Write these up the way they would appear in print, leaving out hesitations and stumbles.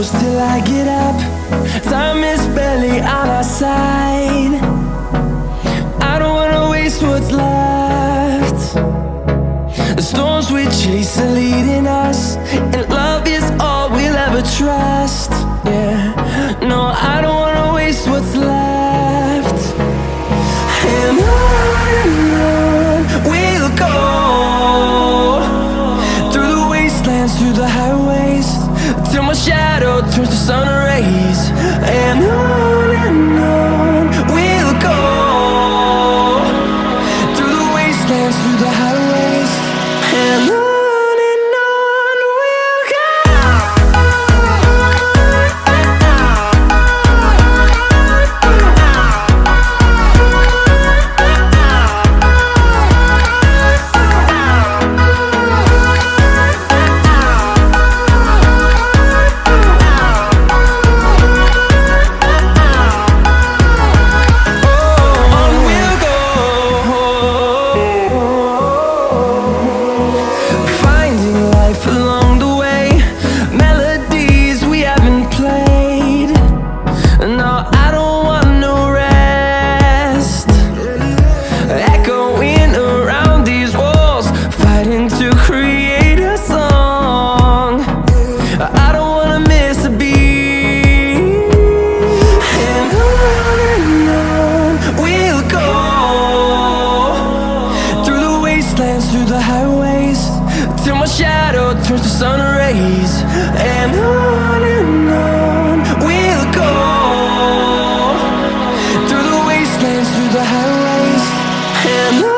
close till I get up. Time is barely on our side. I don't wanna waste what's left. The storms we chase are leading us, and love is all we'll ever trust. Yeah, no, I don't wanna waste what's left. And on we'll go, through the wastelands, through the highways, till my shadow turns to sun rays. And on we'll go, through the wastelands, through the highways, and on. Through the highways, till my shadow turns to sun rays. And on we'll go, through the wastelands, through the highways, and on.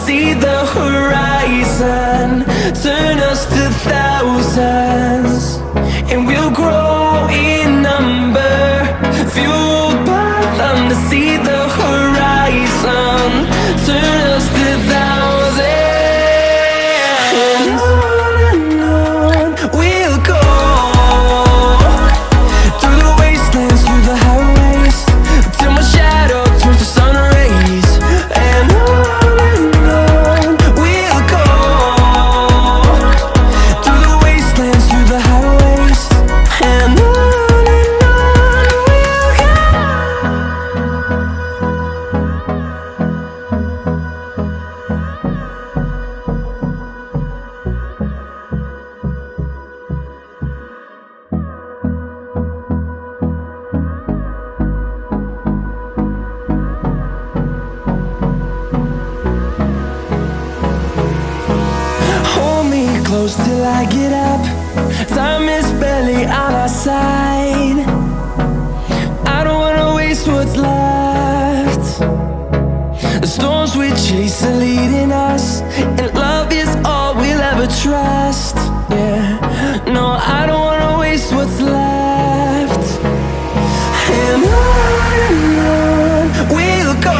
See the horizon turn us to thousands, and we'll grow in number, fueled by them to see the horizon turn us to thousands. And on we'll go, through the wastelands, through the highways, till my shadow turns to sun rays. And on close till I get up. Time is barely on our side. I don't wanna waste what's left. The storms we chase are leading us, and love is all we'll ever trust. Yeah, no, I don't wanna waste what's left. And on we'll go,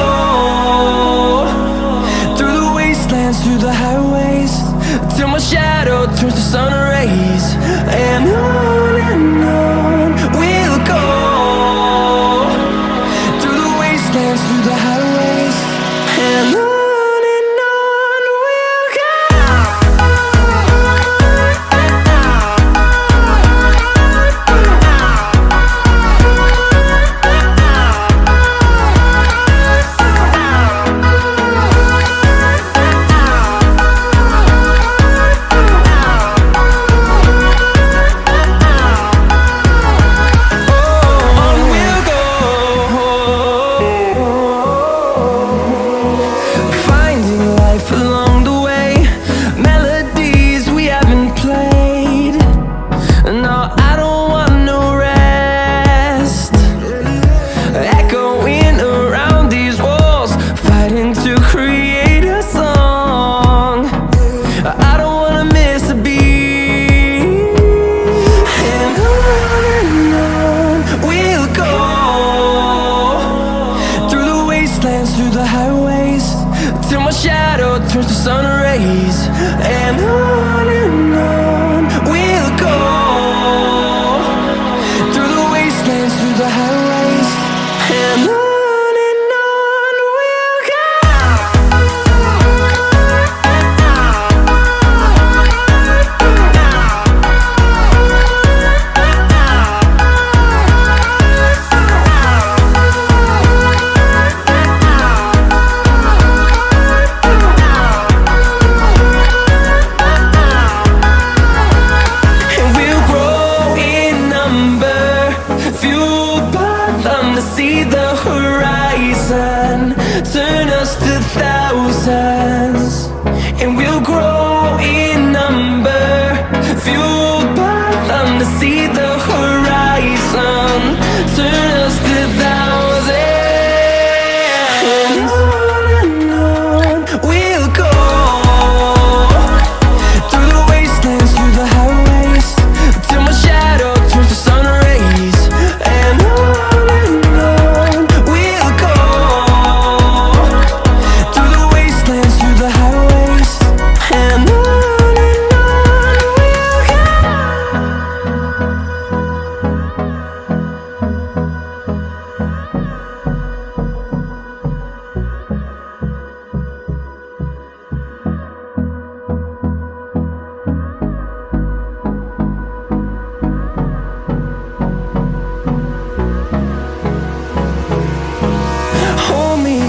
through the wastelands, through the highways, till my shadow turns to sun rays. And on we'll go, through the wastelands, through the highways, and on. Oh, wastelands, through the highways, till my shadow turns to sun rays. And on we'll go, through the wastelands, through the highways, and on we'll go. See the horizon, turn us to thousands, and we'll grow in number, fueled by them to see the horizon, turn us to thousands. And on we'll go, through the wastelands, through the highways, till my shadow turns to sun rays. And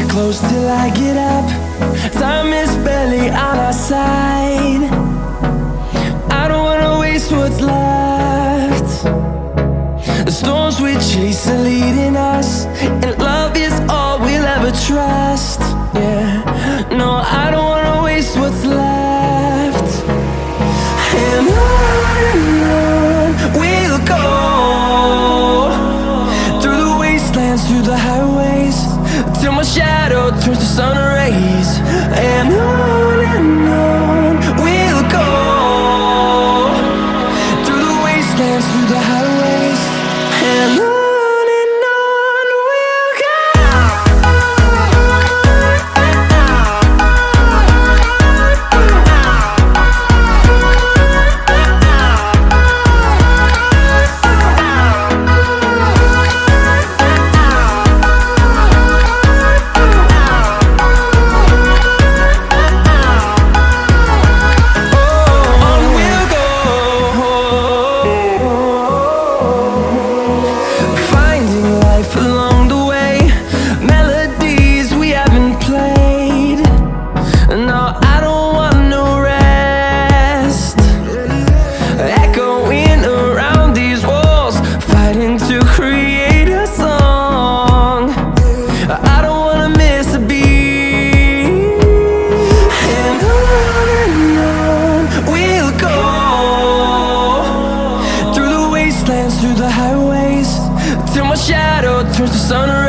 close till I get up. Time is barely on our side. I don't wanna waste what's left. The storms we chase are leading us, and love is all we'll ever trust. Yeah, no, I don't wanna waste what's left. And on we'll go, through the wastelands, through the highways, till my shadow turns to sun rays. And on we'll go, through the wastelands, through the highways, and on we'll go. Through the highways, till my shadow turns to sun.